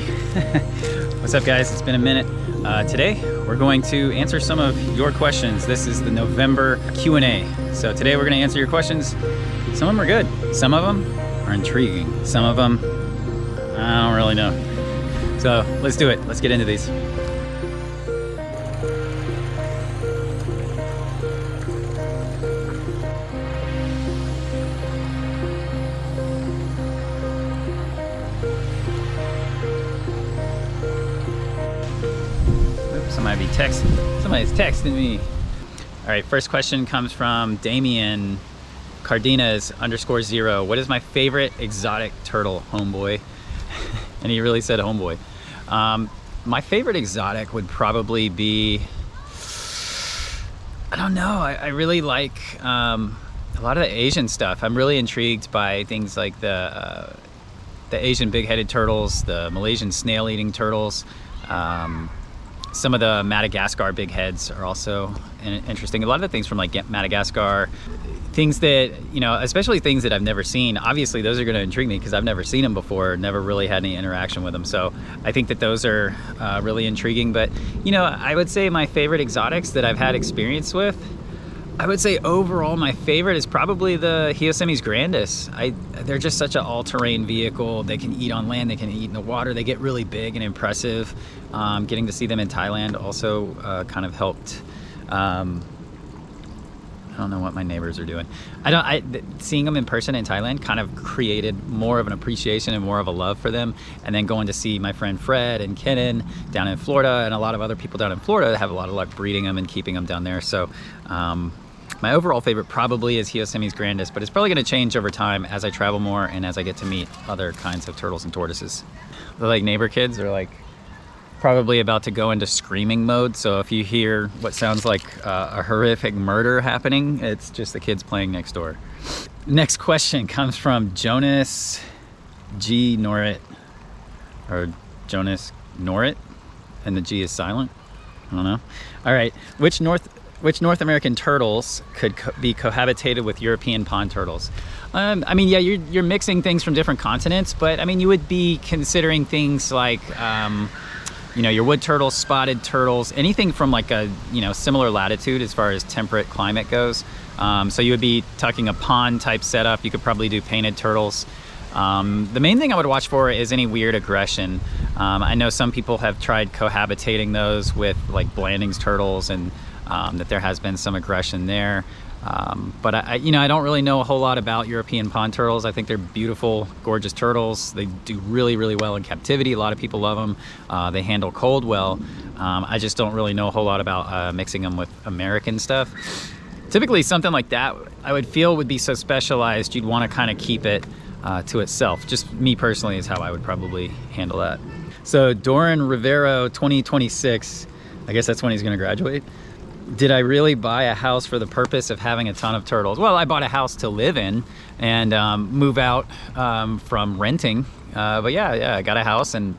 What's up, guys? It's been a minute. Today we're going to answer some of your questions. This is the November Q&A. So today we're going to answer your questions. Some of them are good. Some of them are intriguing. Some of them, I don't really know. So let's do it. Let's get into these. Somebody's texting me. All right, first question comes from Damien Cardenas _0. What is my favorite exotic turtle, homeboy? And he really said homeboy. My favorite exotic would probably be, I don't know, I really like a lot of the Asian stuff. I'm really intrigued by things like the Asian big-headed turtles, the Malaysian snail-eating turtles. Some of the Madagascar big heads are also interesting. A lot of the things from like Madagascar, things that, you know, especially things that I've never seen. Obviously, those are going to intrigue me because I've never seen them before, never really had any interaction with them. So I think that those are really intriguing. But, you know, I would say my favorite exotics that I've had experience with, I would say overall my favorite is probably the Yosemite's grandis. They're just such an all-terrain vehicle. They can eat on land, they can eat in the water. They get really big and impressive. Getting to see them in Thailand also kind of helped. I don't know what my neighbors are doing. Seeing them in person in Thailand kind of created more of an appreciation and more of a love for them. And then going to see my friend Fred and Kenan down in Florida, and a lot of other people down in Florida have a lot of luck breeding them and keeping them down there. So my overall favorite probably is Yosemite's grandis, but it's probably going to change over time as I travel more and as I get to meet other kinds of turtles and tortoises. The like neighbor kids are like probably about to go into screaming mode, so if you hear what sounds like a horrific murder happening, it's just the kids playing next door. Next question comes from Jonas G. Norrit, or Jonas Norrit, and the G is silent. I don't know. All right, which North American turtles could be cohabitated with European pond turtles? I mean, yeah, you're mixing things from different continents, but I mean, you would be considering things like you know, your wood turtles, spotted turtles, anything from like a, you know, similar latitude as far as temperate climate goes. So you would be tucking a pond type setup. You could probably do painted turtles. The main thing I would watch for is any weird aggression. I know some people have tried cohabitating those with like Blanding's turtles, and that there has been some aggression there. But I don't really know a whole lot about European pond turtles. I think they're beautiful, gorgeous turtles. They do really, really well in captivity. A lot of people love them. They handle cold well. I just don't really know a whole lot about mixing them with American stuff. Typically something like that I would feel would be so specialized you'd want to kind of keep it to itself. Just me personally is how I would probably handle that. So Doran Rivero 2026, I guess that's when he's going to graduate. Did I really buy a house for the purpose of having a ton of turtles? Well, I bought a house to live in and move out from renting. But yeah, I got a house, and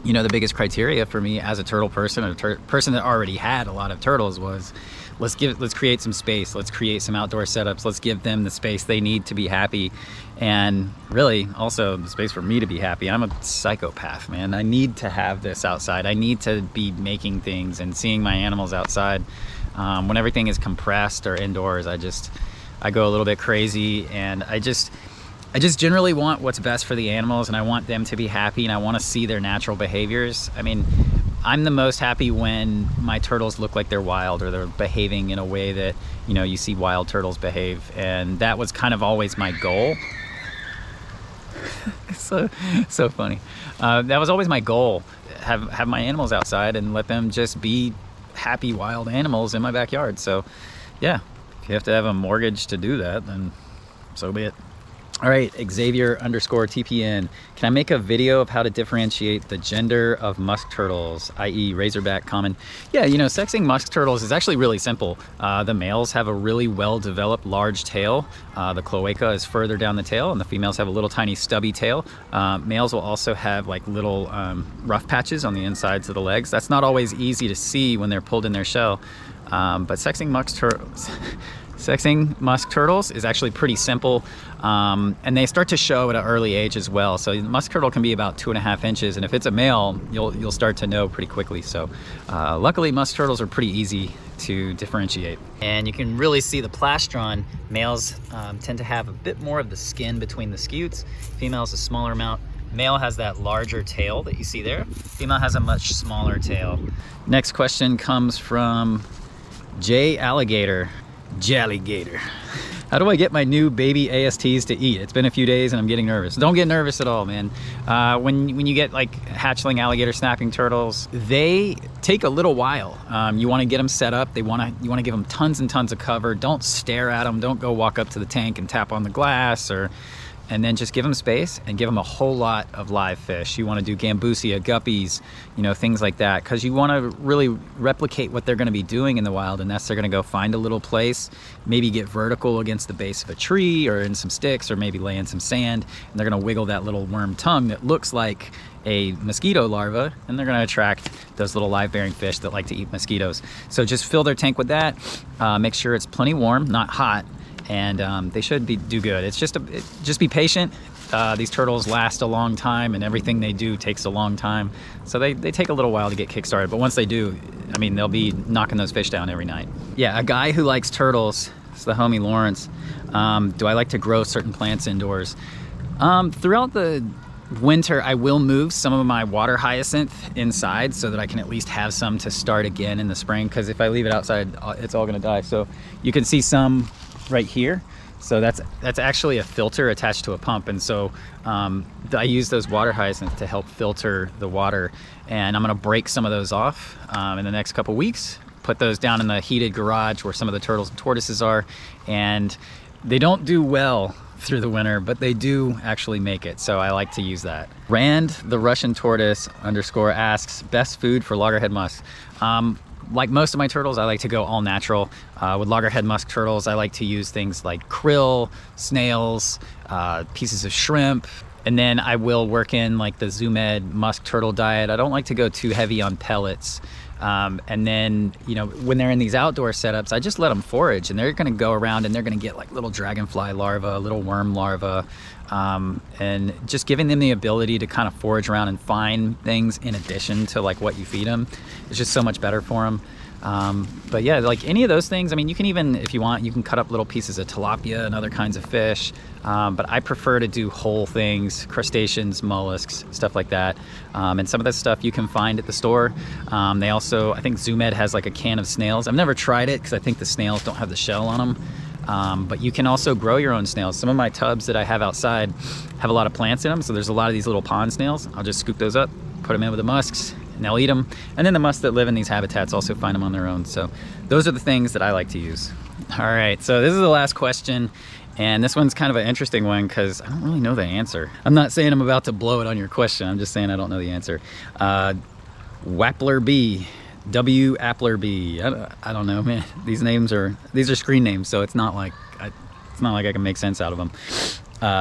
you know, the biggest criteria for me as a turtle person, a person that already had a lot of turtles, was let's create some space. Let's create some outdoor setups. Let's give them the space they need to be happy, and really also the space for me to be happy. I'm a psychopath, man. I need to have this outside. I need to be making things and seeing my animals outside. When everything is compressed or indoors, I go a little bit crazy, and I just generally want what's best for the animals, and I want them to be happy, and I want to see their natural behaviors. I mean, I'm the most happy when my turtles look like they're wild, or they're behaving in a way that, you know, you see wild turtles behave. And that was kind of always my goal. so funny. That was always my goal. Have my animals outside and let them just be happy wild animals in my backyard. So yeah, if you have to have a mortgage to do that, then so be it. All right, Xavier _TPN. Can I make a video of how to differentiate the gender of musk turtles, i.e. razorback, common? Yeah, you know, sexing musk turtles is actually really simple. The males have a really well-developed large tail. The cloaca is further down the tail, and the females have a little tiny stubby tail. Males will also have like little rough patches on the insides of the legs. That's not always easy to see when they're pulled in their shell. But sexing musk turtles Sexing musk turtles is actually pretty simple, and they start to show at an early age as well. So the musk turtle can be about 2.5 inches, and if it's a male, you'll start to know pretty quickly. So luckily musk turtles are pretty easy to differentiate. And you can really see the plastron. Males tend to have a bit more of the skin between the scutes. Females a smaller amount. Male has that larger tail that you see there. Female has a much smaller tail. Next question comes from J Alligator. Jalligator. How do I get my new baby ASTs to eat? It's been a few days and I'm getting nervous. Don't get nervous at all, man. When you get like hatchling alligator snapping turtles, they take a little while. You want to get them set up. You want to give them tons and tons of cover. Don't stare at them. Don't go walk up to the tank and tap on the glass, and then just give them space and give them a whole lot of live fish. You want to do gambusia, guppies, things like that, because you want to really replicate what they're going to be doing in the wild, and that's they're going to go find a little place, maybe get vertical against the base of a tree or in some sticks, or maybe lay in some sand, and they're going to wiggle that little worm tongue that looks like a mosquito larva, and they're going to attract those little live-bearing fish that like to eat mosquitoes. So just fill their tank with that. Make sure it's plenty warm, not hot, and they should do good. It's just be patient. These turtles last a long time, and everything they do takes a long time. So they take a little while to get kick-started, but once they do, I mean, they'll be knocking those fish down every night. Yeah, a guy who likes turtles, it's the homie Lawrence. Do I like to grow certain plants indoors? Throughout the winter, I will move some of my water hyacinth inside so that I can at least have some to start again in the spring, because if I leave it outside, it's all gonna die. So you can see some right here. So that's actually a filter attached to a pump, and so I use those water hyacinths to help filter the water, and I'm gonna break some of those off in the next couple weeks, put those down in the heated garage where some of the turtles and tortoises are, and they don't do well through the winter, but they do actually make it, so I like to use that. Rand the Russian tortoise _ asks, best food for loggerhead musk. Like most of my turtles, I like to go all natural. With loggerhead musk turtles, I like to use things like krill, snails, pieces of shrimp, and then I will work in like the Zoo Med musk turtle diet. I don't like to go too heavy on pellets. And then, when they're in these outdoor setups, I just let them forage, and they're gonna go around and they're gonna get like little dragonfly larvae, little worm larvae, and just giving them the ability to kind of forage around and find things in addition to like what you feed them is just so much better for them. But yeah, like any of those things, I mean, you can even, if you want, you can cut up little pieces of tilapia and other kinds of fish. But I prefer to do whole things, crustaceans, mollusks, stuff like that. And some of that stuff you can find at the store. They also, I think Zoo Med has like a can of snails. I've never tried it because I think the snails don't have the shell on them. But you can also grow your own snails. Some of my tubs that I have outside have a lot of plants in them. So there's a lot of these little pond snails. I'll just scoop those up, put them in with the musks, and they'll eat them. And then the musks that live in these habitats also find them on their own. So those are the things that I like to use. All right, so this is the last question. And this one's kind of an interesting one because I don't really know the answer. I'm not saying I'm about to blow it on your question. I'm just saying I don't know the answer. Wappler B, W Appler B. I don't know, man. These are screen names, so it's not like I can make sense out of them.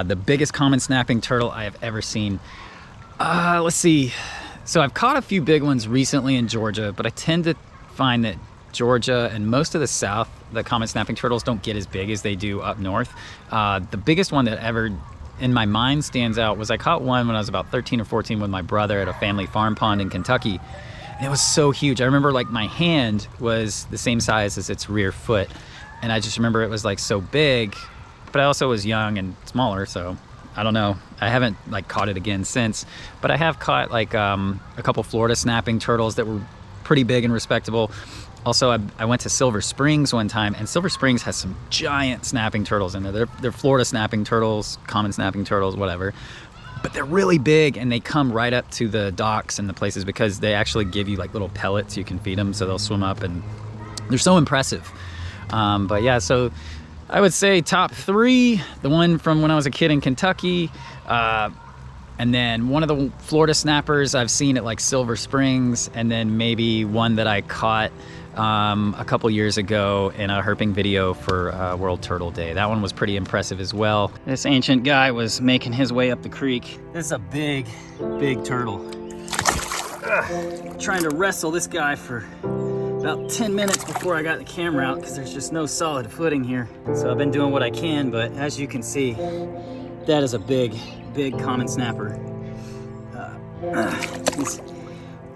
The biggest common snapping turtle I have ever seen. Let's see. So I've caught a few big ones recently in Georgia, but I tend to find that Georgia and most of the South, the common snapping turtles don't get as big as they do up north. The biggest one that ever in my mind stands out was I caught one when I was about 13 or 14 with my brother at a family farm pond in Kentucky. And it was so huge. I remember like my hand was the same size as its rear foot. And I just remember it was like so big, but I also was young and smaller, so I don't know. I haven't like caught it again since, but I have caught like a couple Florida snapping turtles that were pretty big and respectable. Also, I went to Silver Springs one time, and Silver Springs has some giant snapping turtles in there. They're Florida snapping turtles, common snapping turtles, whatever. But they're really big, and they come right up to the docks and the places because they actually give you like little pellets you can feed them, so they'll swim up, and they're so impressive. But yeah, so I would say top 3, the one from when I was a kid in Kentucky, and then one of the Florida snappers I've seen at like Silver Springs, and then maybe one that I caught a couple years ago in a herping video for World Turtle Day. That one was pretty impressive as well. This ancient guy was making his way up the creek. This is a big, big turtle. Trying to wrestle this guy for about 10 minutes before I got the camera out because there's just no solid footing here. So I've been doing what I can, but as you can see, that is a big common snapper. He's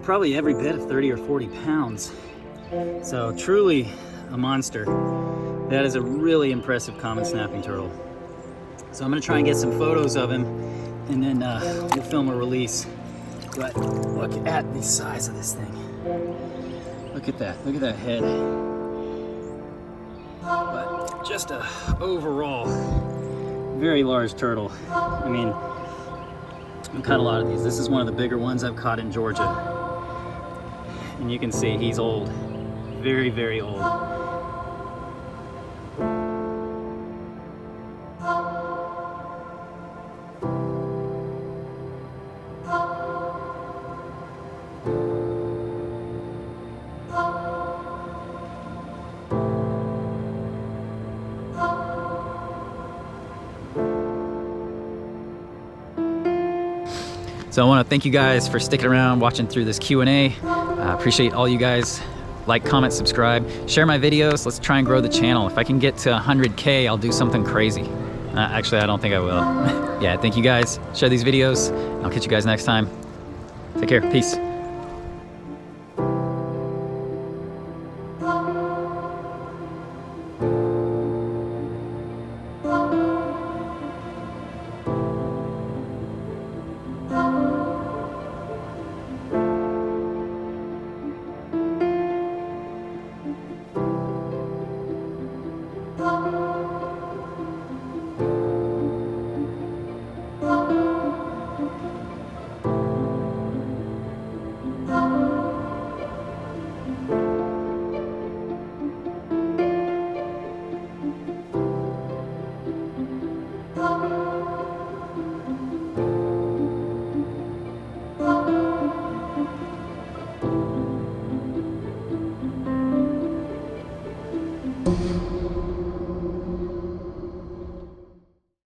probably every bit of 30 or 40 pounds. So truly a monster. That is a really impressive common snapping turtle. So I'm gonna try and get some photos of him, and then we'll film a release. But look at the size of this thing. Look at that head. But just a overall very large turtle. I mean, I've caught a lot of these. This is one of the bigger ones I've caught in Georgia. And you can see he's old, very, very old. So I want to thank you guys for sticking around, watching through this Q&A. Appreciate all you guys. Like, comment, subscribe, share my videos. Let's try and grow the channel. If I can get to 100K, I'll do something crazy. Actually, I don't think I will. Yeah, thank you guys. Share these videos. I'll catch you guys next time. Take care. Peace.